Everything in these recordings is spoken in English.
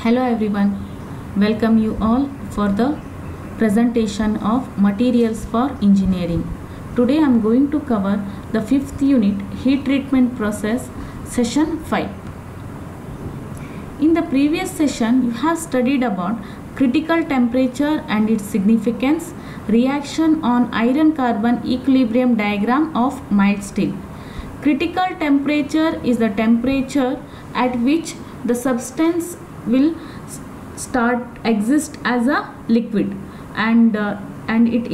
Hello everyone, welcome you all for the presentation of materials for engineering. Today I am going to cover the 5th unit heat treatment process session 5. In the previous session you have studied about critical temperature and its significance, reaction on iron carbon equilibrium diagram of mild steel. Critical temperature is the temperature at which the substance will exist as a liquid and it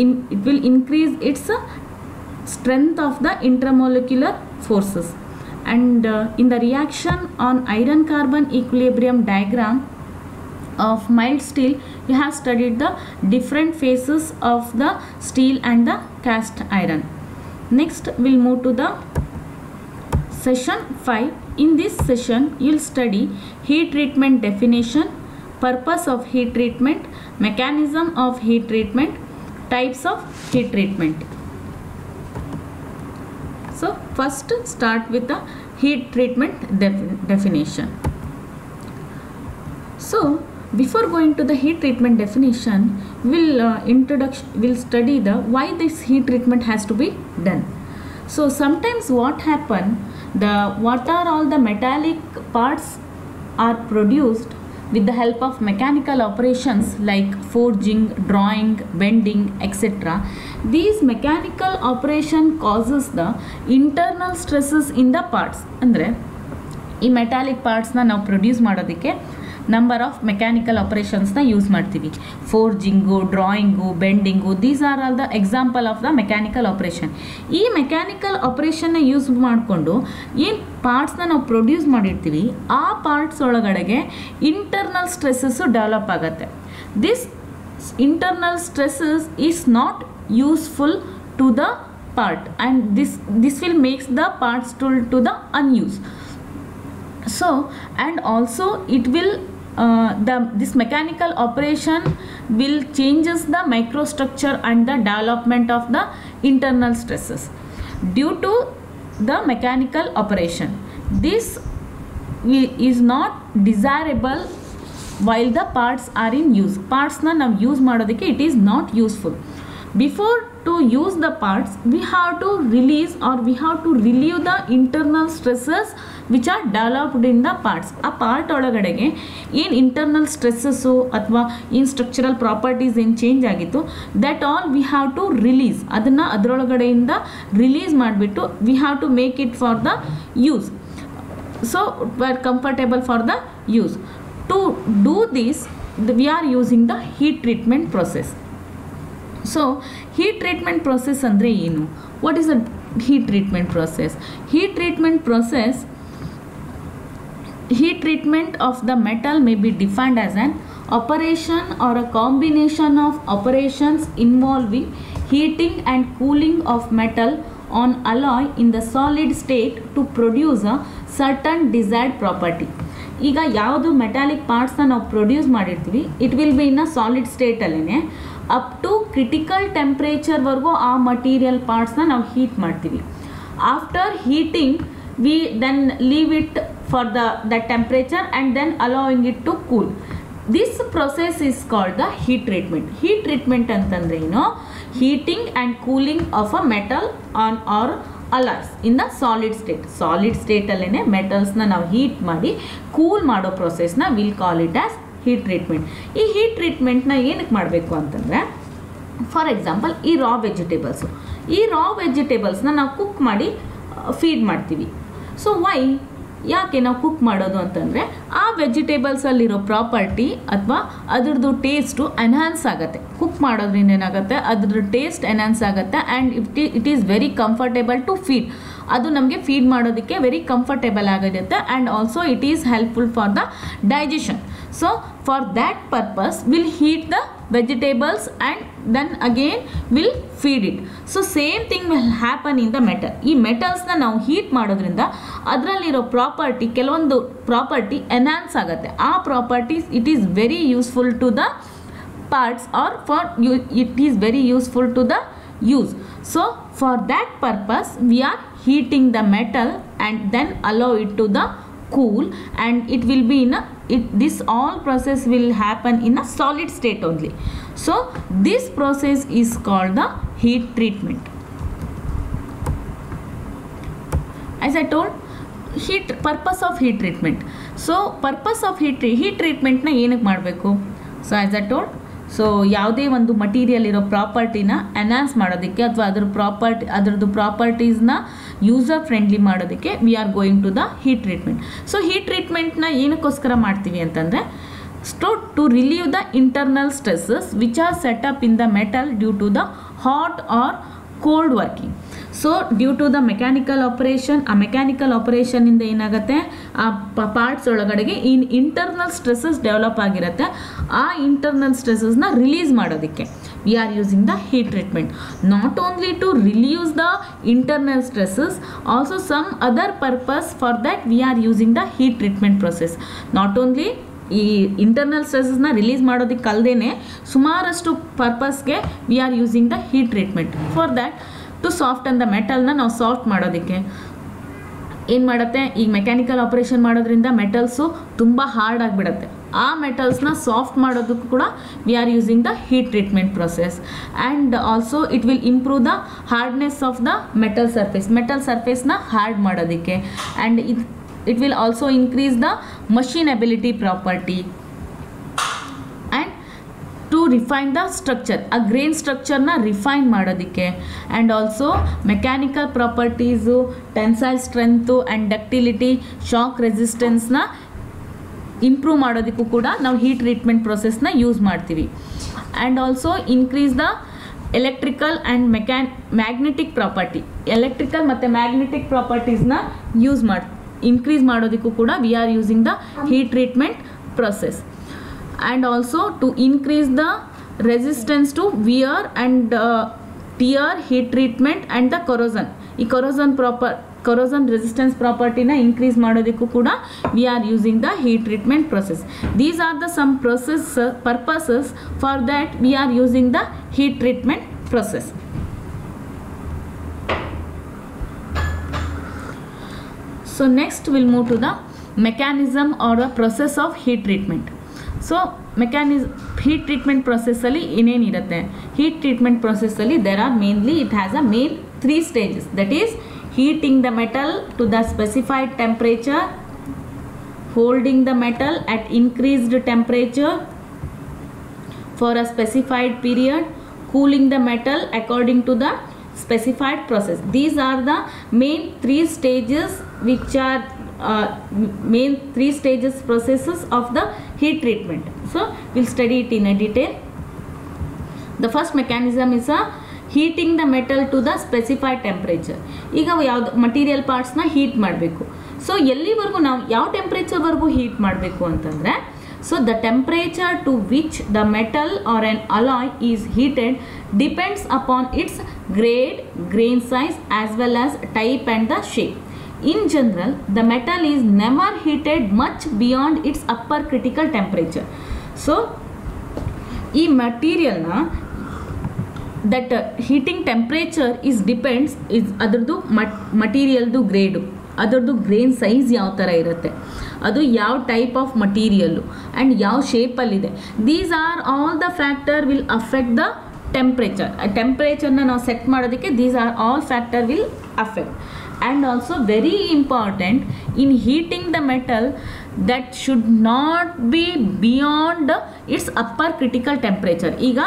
will increase its strength of the intermolecular forces. And in the reaction on iron carbon equilibrium diagram of mild steel, you have studied the different phases of the steel and the cast iron. Next we'll move to the session 5. In this session you will study heat treatment definition, purpose of heat treatment, mechanism of heat treatment, types of heat treatment. So first start with the heat treatment definition. So before going to the heat treatment definition, we'll study the why this heat treatment has to be done. So sometimes what happen, what are all the metallic parts are produced with the help of mechanical operations like forging, drawing, bending, etc. These mechanical operation causes the internal stresses in the parts. Andre ಈ metallic parts na ನಾವು produce ಮಾಡೋದಕ್ಕೆ number of mechanical operations na use ಮಾಡ್ತೀವಿ. Forging, drawing, bending, these are all the example of the mechanical operation. ಈ mechanical operation ನ use ಮಾಡಿಕೊಂಡು ಏನು parts ನ ನಾವು ಪ್ರೊಡ್ಯೂಸ್ ಮಾಡಿರ್ತೀವಿ ಆ ಪಾರ್ಟ್ಸ್ ಒಳಗಡೆಗೆ ಇಂಟರ್ನಲ್ ಸ್ಟ್ರೆಸಸ್ ಡೆವಲಪ್ ಆಗುತ್ತೆ. This internal stresses is not useful to the part and this will makes the parts to the unused. So and also it will this mechanical operation will changes the microstructure and the development of the internal stresses due to the mechanical operation. This is not desirable while the parts are in use. Parts na now use ಮಾಡೋದಕ್ಕೆ it is not useful. Before to use the parts we have to release or we have to relieve the internal stresses which are developed in the parts. ಆ part ಒಳಗಡೆಗೆ ಏನು internal stresses ಅಥವಾ ಏನು structural properties ಏನು change ಆಗಿತ್ತು that all we have to release, ಅದನ್ನು ಅದರೊಳಗಡೆಯಿಂದ release ಮಾಡಿಬಿಟ್ಟು we have to make it for the use. So where comfortable for the use. To do this we are using the heat treatment process. So heat treatment process andre ಏನು? What is a heat treatment process? Heat treatment of the metal may be defined as an operation or a combination of operations involving heating and cooling of metal on alloy in the solid state to produce a certain desired property. ಈಗ ಯಾವುದು metallic ಪಾರ್ಟ್ಸ್ನ ನಾವು produce ಮಾಡಿರ್ತೀವಿ it will be in a solid ಸ್ಟೇಟಲ್ಲೇ up to critical ಟೆಂಪ್ರೇಚರ್ವರೆಗೂ ಆ material ಪಾರ್ಟ್ಸ್ನ ನಾವು heat ಮಾಡ್ತೀವಿ. After heating we then leave it for the temperature and then allowing it to cool. This process is called the heat treatment. Heat treatment ಅಂತಂದ್ರೆ ಏನು? Heating and cooling of a metal on or alloys in the solid ಸ್ಟೇಟಲ್ಲೇ ಮೆಟಲ್ಸ್ನ ನಾವು heat ಮಾಡಿ cool ಮಾಡೋ ಪ್ರೊಸೆಸ್ನ will call it as heat treatment. ಈ heat ಟ್ರೀಟ್ಮೆಂಟ್ನ ಏನಕ್ಕೆ ಮಾಡಬೇಕು ಅಂತಂದರೆ, ಫಾರ್ ಎಕ್ಸಾಂಪಲ್ ಈ ರಾ ವೆಜಿಟೇಬಲ್ಸ್ನ ನಾವು ಕುಕ್ ಮಾಡಿ ಫೀಡ್ ಮಾಡ್ತೀವಿ. ಸೊ ಯಾಕೆ ನಾವು ಕುಕ್ ಮಾಡೋದು ಅಂತಂದರೆ ಆ ವೆಜಿಟೇಬಲ್ಸಲ್ಲಿರೋ ಪ್ರಾಪರ್ಟಿ ಅಥವಾ ಅದ್ರದ್ದು ಟೇಸ್ಟು ಎನ್ಹಾನ್ಸ್ ಆಗುತ್ತೆ. ಕುಕ್ ಮಾಡೋದ್ರಿಂದ ಏನಾಗುತ್ತೆ, ಅದ್ರದ್ದು ಟೇಸ್ಟ್ ಎನ್ಹಾನ್ಸ್ ಆಗುತ್ತೆ and it is very comfortable to feed. ಅದು ನಮಗೆ ಫೀಡ್ ಮಾಡೋದಕ್ಕೆ ವೆರಿ ಕಂಫರ್ಟೇಬಲ್ ಆಗಿರುತ್ತೆ and also it is helpful for the digestion. So for that purpose will heat the vegetables and then again will feed it. So same thing will happen in the metal. ಈ ಮೆಟಲ್ಸ್ನ ನಾವು heat ಮಾಡೋದ್ರಿಂದ ಅದರಲ್ಲಿರೋ property ಕೆಲವೊಂದು property enhance ಆಗುತ್ತೆ. ಆ properties it is very useful to the parts or for it is very useful to the use. So for that purpose we are heating the metal and then allow it to the cool, and it will be in a this all process will happen in a solid state only. So this process is called the heat treatment. As I told, purpose of heat treatment. So purpose of heat treatment na ಏನಕ್ಕೆ ಮಾಡಬೇಕು? So as I told, so ಯಾವುದೇ ಒಂದು material ಇರೋ ಪ್ರಾಪರ್ಟಿನ enhance ಮಾಡೋದಕ್ಕೆ ಅಥವಾ ಅದರದ್ದು ಪ್ರಾಪರ್ಟೀಸ್ನ ಯೂಸರ್ ಫ್ರೆಂಡ್ಲಿ ಮಾಡೋದಕ್ಕೆ we are going to the heat treatment. So heat ಟ್ರೀಟ್ಮೆಂಟ್ನ ಏನಕ್ಕೋಸ್ಕರ ಮಾಡ್ತೀವಿ ಅಂತಂದರೆ to relieve the internal stresses which are set up in the metal due to the hot or cold working. So due to the mechanical operation, ಆ mechanical ಆಪರೇಷನಿಂದ ಏನಾಗುತ್ತೆ, ಆ parts ಒಳಗಡೆಗೆ internal stresses develop ಆಗಿರುತ್ತೆ. ಆ ಇಂಟರ್ನಲ್ ಸ್ಟ್ರೆಸಸ್ನ release ಮಾಡೋದಕ್ಕೆ we are using the heat treatment. Not only to relieves the internal stresses, also some other purpose for that we are using the heat treatment process. Not only ಈ internal ಸ್ಟ್ರೆಸಸ್ನ release ಮಾಡೋದಕ್ಕೆ ಅಲ್ಲದೇ ಸುಮಾರಷ್ಟು ಪರ್ಪಸ್ಗೆ we are using the heat treatment. For that to soften the ಮೆಟಲ್ನ ನಾವು soft ಮಾಡೋದಕ್ಕೆ ಏನು ಮಾಡುತ್ತೆ, ಈಗ ಮೆಕ್ಯಾನಿಕಲ್ ಆಪರೇಷನ್ ಮಾಡೋದ್ರಿಂದ ಮೆಟಲ್ಸು ತುಂಬ ಹಾರ್ಡ್ ಆಗಿಬಿಡುತ್ತೆ. ಆ ಮೆಟಲ್ಸ್ನ ಸಾಫ್ಟ್ ಮಾಡೋದಕ್ಕೂ ಕೂಡ we are using the heat treatment process. And also it will improve the hardness of the metal ಸರ್ಫೇಸ್ನ ಹಾರ್ಡ್ ಮಾಡೋದಕ್ಕೆ. And it will also increase the machinability property and to refine the structure, a grain structure na refine ಮಾಡೋದಕ್ಕೆ. and also mechanical properties, tensile strength and ductility, shock resistance na improve ಮಾಡೋದಕ್ಕೂ ಕೂಡ ನಾವು heat treatment process na use ಮಾಡ್ತೀವಿ. and also increase the electrical and magnetic property, electrical ಮತ್ತು magnetic properties na use ಮಾಡ್ತೀವಿ. Increase ಮಾಡೋದಕ್ಕೂ ಕೂಡ we are using the heat treatment process. And also to increase the resistance to wear and tear, heat treatment and the corrosion. ಈ corrosion resistance ಪ್ರಾಪರ್ಟಿನ increase ಮಾಡೋದಕ್ಕೂ ಕೂಡ we are using the heat treatment process. These are the some purposes for that we are using the heat treatment process. So next we'll move to the mechanism or the process of heat treatment. So heat treatment process ಅಲ್ಲಿ ಏನೇನಿರುತ್ತೆ, heat treatment process ಅಲ್ಲಿ there are mainly, it has a main 3 stages, that is heating the metal to the specified temperature, holding the metal at increased temperature for a specified period, cooling the metal according to the specified process. These are the main 3 stages which are main 3 stages processes of the heat treatment. So we'll study it in a detail. The first mechanism is heating the metal to the specified temperature. ಈಗ ಯಾವ್ದು material ಪಾರ್ಟ್ಸ್ನ heat ಮಾಡಬೇಕು. So ಎಲ್ಲಿವರೆಗೂ ನಾವು ಯಾವ ಟೆಂಪ್ರೇಚರ್ವರೆಗೂ heat ಮಾಡಬೇಕು ಅಂತಂದರೆ, so the temperature to which the metal or an alloy is heated depends upon its grade, grain size as well as type and the shape. In general, the metal is never heated much beyond its upper critical temperature. So ಈ ಮಟೀರಿಯಲ್ನ that heating temperature is depends is ಅದರದ್ದು ಮಟೀರಿಯಲ್ದು grade, ಅದರದ್ದು grain size ಯಾವ ಥರ ಇರುತ್ತೆ, ಅದು ಯಾವ type of material and ಯಾವ ಶೇಪಲ್ಲಿದೆ. These are all the factor will affect the ಟೆಂಪ್ರೇಚರ್ನ ನಾವು ಸೆಟ್ ಮಾಡೋದಕ್ಕೆ these are all factor will affect. And also very important in heating the metal that should not be beyond its upper critical temperature. ಈಗ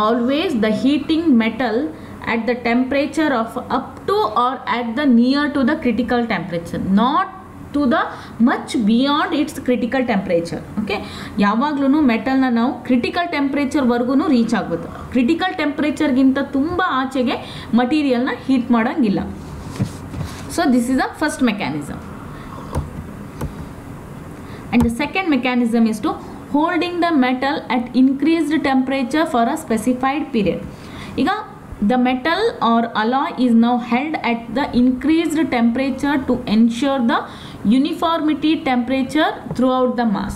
always the heating metal at the temperature of up to or at the near to the critical temperature, not to the much beyond its critical temperature. okay, ಯಾವಾಗ್ಲೂ ಮೆಟಲ್ನ ನಾವು critical ಟೆಂಪ್ರೇಚರ್ವರೆಗೂ reach ಆಗ್ಬೋದು. Critical ಟೆಂಪ್ರೇಚರ್ಗಿಂತ ತುಂಬ ಆಚೆಗೆ ಮಟೀರಿಯಲ್ನ heat ಮಾಡೋಂಗಿಲ್ಲ. So this is the first mechanism. and the second mechanism is to holding the metal at increased temperature for a specified period. ಈಗ the metal or alloy is now held at the increased temperature to ensure the uniformity temperature throughout the mass.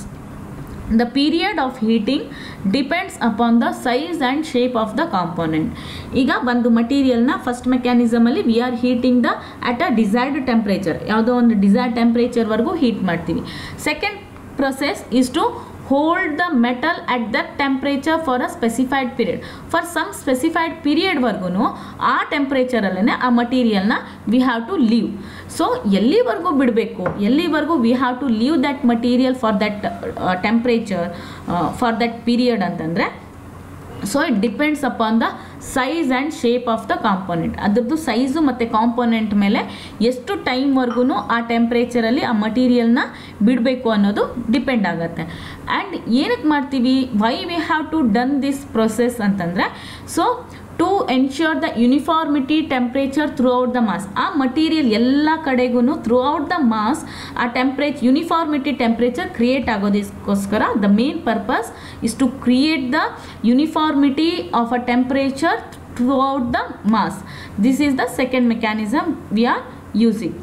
The period of heating depends upon the size and shape of the component. ಈಗ ಒಂದು ಮಟೀರಿಯಲ್ನ first ಮೆಕ್ಯಾನಿಸಮಲ್ಲಿ we are heating the at a desired temperature, ಯಾವುದೋ ಒಂದು desired ಟೆಂಪ್ರೇಚರ್ವರೆಗೂ heat ಮಾಡ್ತೀವಿ. Second process is to hold the metal at that temperature for a specified period. For some specified period ವರ್ಗೂ ಆ ಟೆಂಪ್ರೇಚರಲ್ಲೇ ಆ ಮಟೀರಿಯಲ್ನ we have to leave. So ಎಲ್ಲಿವರೆಗೂ ಬಿಡಬೇಕು, ಎಲ್ಲಿವರೆಗೂ we have to leave that material for that temperature for that period ಅಂತಂದರೆ, so it depends upon the size and shape of the component. ಅದರದ್ದು ಸೈಜು ಮತ್ತು ಕಾಂಪೊನೆಂಟ್ ಮೇಲೆ ಎಷ್ಟು ಟೈಮ್ವರೆಗೂ ಆ ಟೆಂಪ್ರೇಚರಲ್ಲಿ ಆ ಮಟೀರಿಯಲ್ನ ಬಿಡಬೇಕು ಅನ್ನೋದು ಡಿಪೆಂಡ್ ಆಗುತ್ತೆ. ಆ್ಯಂಡ್ ಏನಕ್ಕೆ ಮಾಡ್ತೀವಿ, why we have to done this process ಅಂತಂದರೆ, so to ensure the uniformity temperature throughout the mass. ಆ ಮಟೀರಿಯಲ್ ಎಲ್ಲ ಕಡೆಗೂ ಥ್ರೂ ಔಟ್ ದ ಮಾಸ್ ಆ ಯೂನಿಫಾರ್ಮಿಟಿ ಟೆಂಪ್ರೇಚರ್ ಕ್ರಿಯೇಟ್ ಆಗೋದಕ್ಕೋಸ್ಕರ the main purpose is to create the uniformity of a temperature throughout the mass. This is the second mechanism we are using.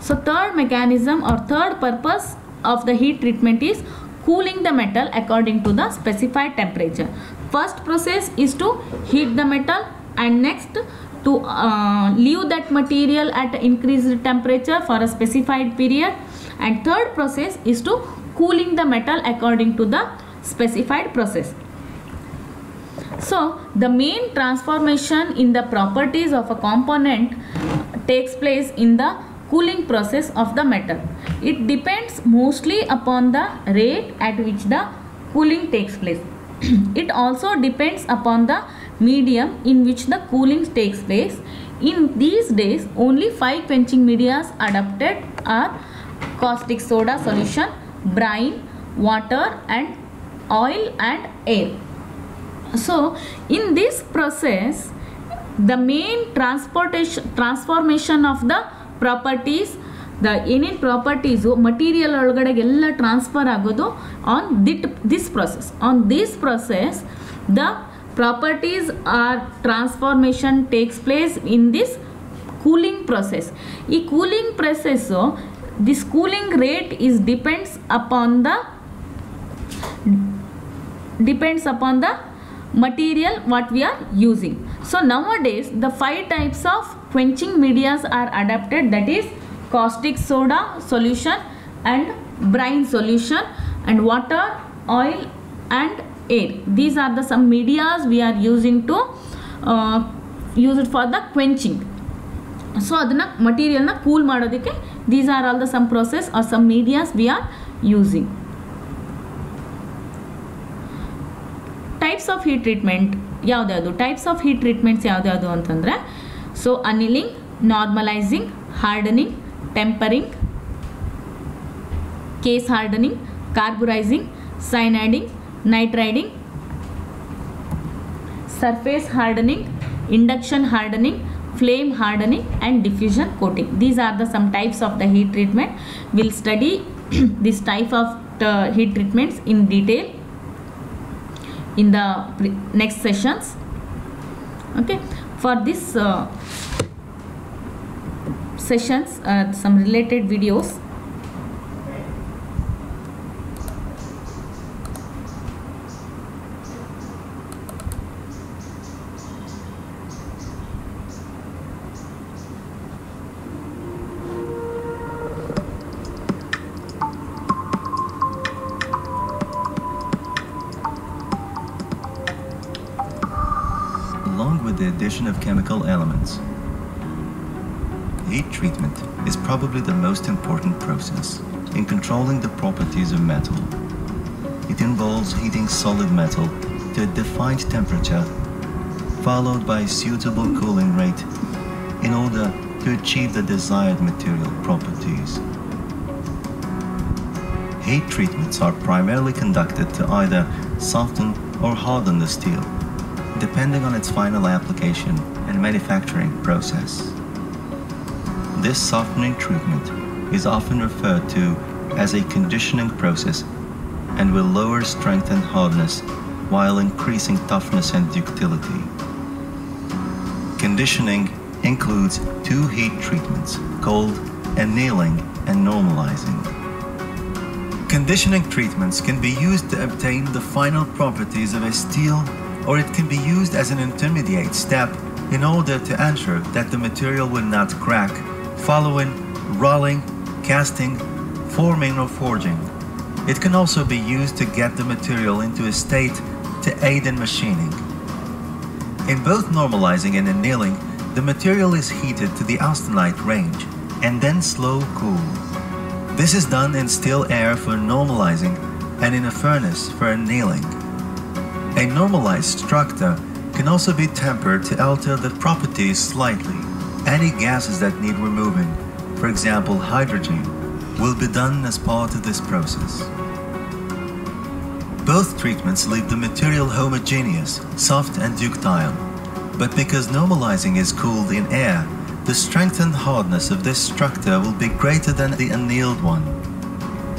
So third mechanism or third purpose of the heat treatment is cooling the metal according to the specified temperature. First process is to heat the metal, and next to leave that material at increased temperature for a specified period, and third process is to cooling the metal according to the specified process. So the main transformation in the properties of a component takes place in the cooling process of the metal. It depends mostly upon the rate at which the cooling takes place. It also depends upon the medium in which the cooling takes place. In these days, only 5 quenching medias adopted are caustic soda solution, brine, water, and oil and air. So in this process, the main transformation of the properties, the ಏನೇನು properties material ಒಳಗಡೆಗೆಲ್ಲ transfer ಆಗೋದು on this process. On this process the properties are transformation takes place in this cooling process. ಈ cooling process, this cooling rate is depends upon the material what we are using. So nowadays the 5 types of quenching medias are adapted, that is caustic soda solution and brine solution and water, oil and air. These are the some medias we are using to use it for the quenching. So adana material na cool madodike these are all the some process or some medias we are using. Types of heat treatment ಯಾವುದ್ಯಾವುದು, types of heat treatments ಯಾವುದ್ಯಾವುದು ಅಂತಂದರೆ, so annealing, normalising, hardening, tempering, case hardening, carburising, cyaniding, nitriding, surface hardening, induction hardening, flame hardening and diffusion coating. These are the some types of the heat treatment. We'll study this type of heat treatments in detail in the next sessions. Okay, for this sessions some related videos. Along with the addition of chemical elements, heat treatment is probably the most important process in controlling the properties of metal. It involves heating solid metal to a defined temperature, followed by a suitable cooling rate in order to achieve the desired material properties. Heat treatments are primarily conducted to either soften or harden the steel, depending on its final application and manufacturing process. This softening treatment is often referred to as a conditioning process and will lower strength and hardness while increasing toughness and ductility. Conditioning includes 2 heat treatments called annealing and normalizing. Conditioning treatments can be used to obtain the final properties of a steel, or it can be used as an intermediate step in order to ensure that the material will not crack following rolling, casting, forming or forging. It can also be used to get the material into a state to aid in machining. In both normalizing and annealing, the material is heated to the austenite range and then slow cooled. This is done in still air for normalizing and in a furnace for annealing. A normalized structure can also be tempered to alter the properties slightly. Any gases that need removing, for example hydrogen, will be done as part of this process. Both treatments leave the material homogeneous, soft and ductile, but because normalizing is cooled in air, the strength and hardness of this structure will be greater than the annealed one.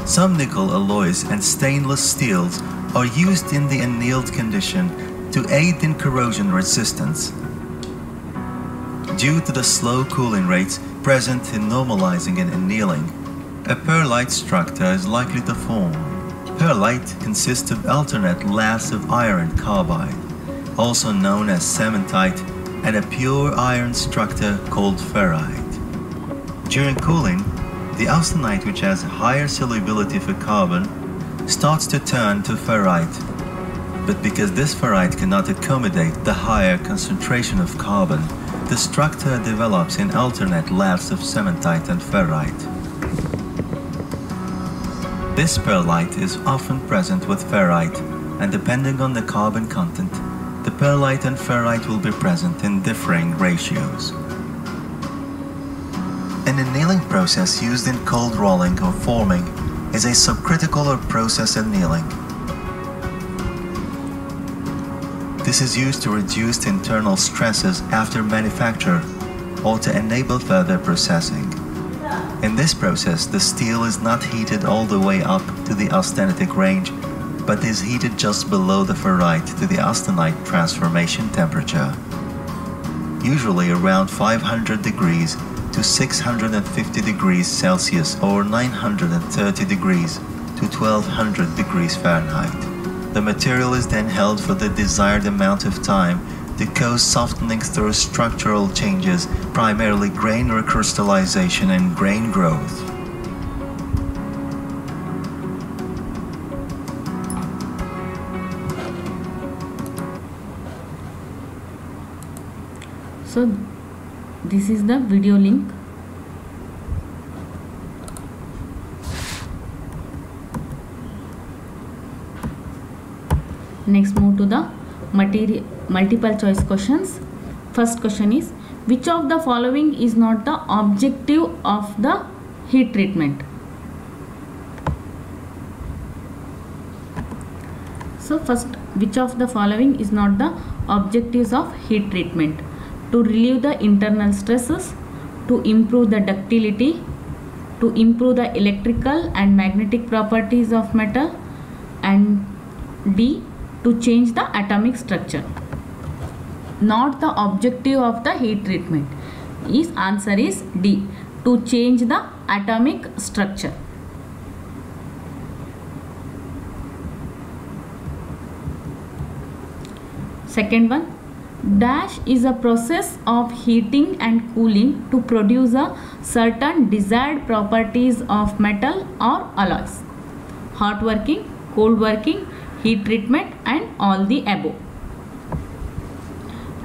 Some nickel alloys and stainless steels are used in the annealed condition to aid in corrosion resistance. Due to the slow cooling rates present in normalizing and annealing, a pearlite structure is likely to form. Pearlite consists of alternate layers of iron carbide, also known as cementite, and a pure iron structure called ferrite. During cooling, the austenite, which has higher solubility for carbon, starts to turn to ferrite. But because this ferrite cannot accommodate the higher concentration of carbon, the structure develops in alternate layers of cementite and ferrite. This pearlite is often present with ferrite, and depending on the carbon content, the pearlite and ferrite will be present in differing ratios. An annealing process used in cold rolling or forming is a subcritical or process annealing. This is used to reduce internal stresses after manufacture or to enable further processing. In this process, the steel is not heated all the way up to the austenitic range, but is heated just below the ferrite to the austenite transformation temperature, usually around 500 degrees to 650 degrees Celsius or 930 degrees to 1200 degrees Fahrenheit. The material is then held for the desired amount of time to cause softening through structural changes, primarily grain recrystallization and grain growth. So this is the video link. Next, move to the multiple choice questions. First question is, which of the following is not the objective of the heat treatment? So first, which of the following is not the objectives of heat treatment? To relieve the internal stresses, to improve the ductility, to improve the electrical and magnetic properties of metal, and D, to change the atomic structure. Not the objective of the heat treatment. His answer is D, to change the atomic structure. Second one, dash is a process of heating and cooling to produce a certain desired properties of metal or alloys. Hot working, cold working, heat treatment, and all the above.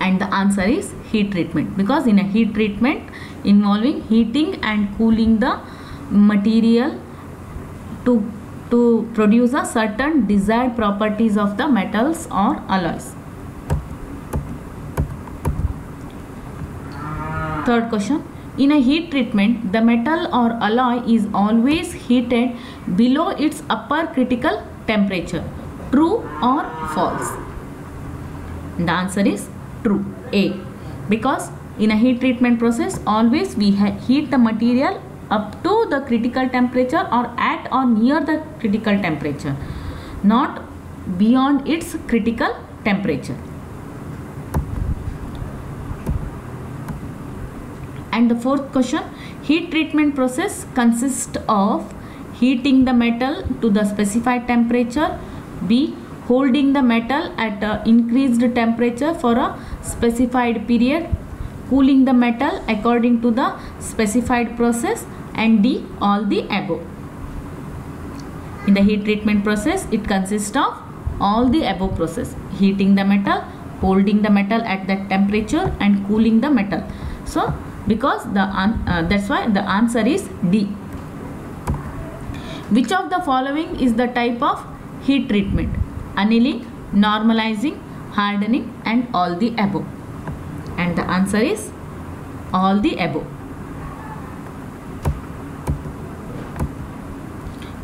And the answer is heat treatment, because in a heat treatment involving heating and cooling the material to produce a certain desired properties of the metals or alloys. Third question, in a heat treatment, the metal or alloy is always heated below its upper critical temperature. True or false? The answer is true, A, because in a heat treatment process always we heat the material up to the critical temperature or at or near the critical temperature, not beyond its critical temperature. And the fourth question, heat treatment process consists of heating the metal to the specified temperature. B. Holding the metal at a increased temperature for a specified period. Cooling the metal according to the specified process. And D. All the above. In the heat treatment process, it consists of all the above process: heating the metal, holding the metal at that temperature, and cooling the metal. So because that's why the answer is D. Which of the following is the type of heat treatment? Annealing, normalizing, hardening, and all the above. And the answer is all the above.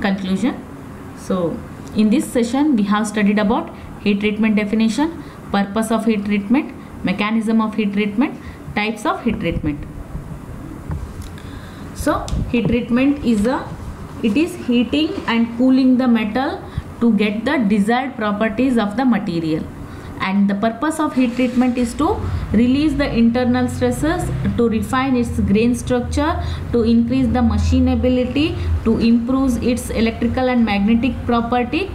Conclusion. So in this session we have studied about heat treatment definition, purpose of heat treatment, mechanism of heat treatment, types of heat treatment. So heat treatment is heating and cooling the metal to get the desired properties of the material. And the purpose of heat treatment is to release the internal stresses, to refine its grain structure, to increase the machinability, to improve its electrical and magnetic property.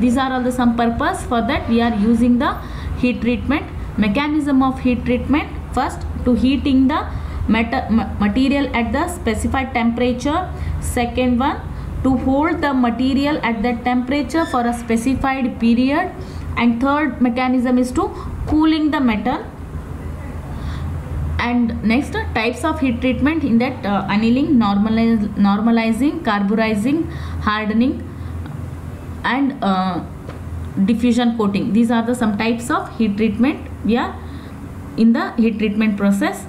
These are all the some purpose. For that we are using the heat treatment. Mechanism of heat treatment: first, to heating the material at the specified temperature. Second one, to hold the material at that temperature for a specified period. And third mechanism is to cooling the metal. And next, types of heat treatment: in that annealing, normalizing, carburizing, hardening, and diffusion coating. These are the some types of heat treatment we are in the heat treatment process.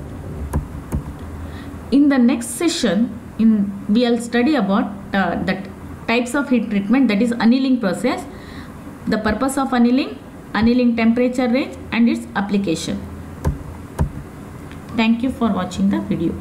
In the next session, we will study about the types of heat treatment, that is annealing process, the purpose of annealing, annealing temperature range, and its application. Thank you for watching the video.